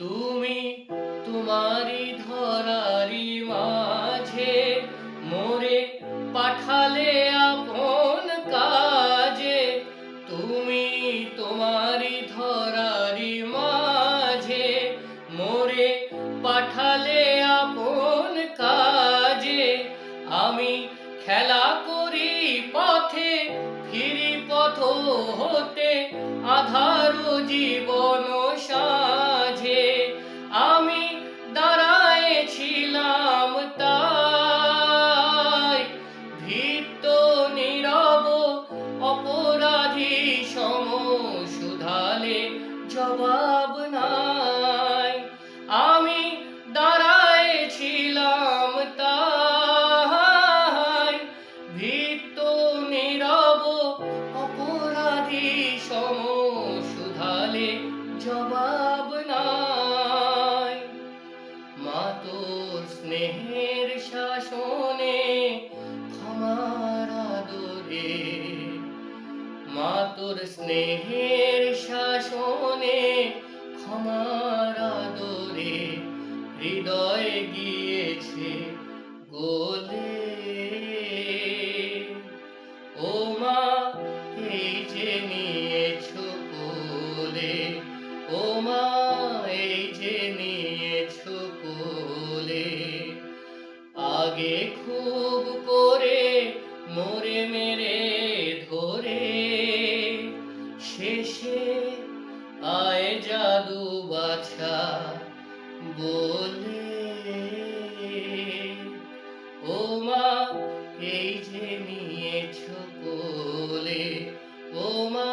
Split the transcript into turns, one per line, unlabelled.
তুমি তোমারি ধরারি মাঝে মোরে পাঠালে আপন কাজে। তুমি তোমারি ধরারি মাঝে মোরে পাঠালে আপন কাজে। আমি খেলা করি পথে ফিরি পথ হতে আধার জীবন সাঁঝে। আমি দাঁড়ায়েছিলাম তাই ভীত নীরব অপরাধী সম, শুধালে জবাব নাই। আমি দাঁড়ায়েছিলাম তাই ভীত নীরব অপরাধী সম, শুধালে জবাব নাই। মা তোর স্নেহের শাসনে ক্ষমার আদরে, মা তোর স্নেহের শাসনে ক্ষমার আদরে হৃদয় গিয়েছে গলে। ও মা এই যে নিয়েছো কোলে, ও মা এই যে নিয়েছো কোলে। আগে খুব করে মোরে মেরে ধরে, শেষে আয় জাদু বাছা বলে। ও মা এই যে নিয়েছো কোলে, ও মা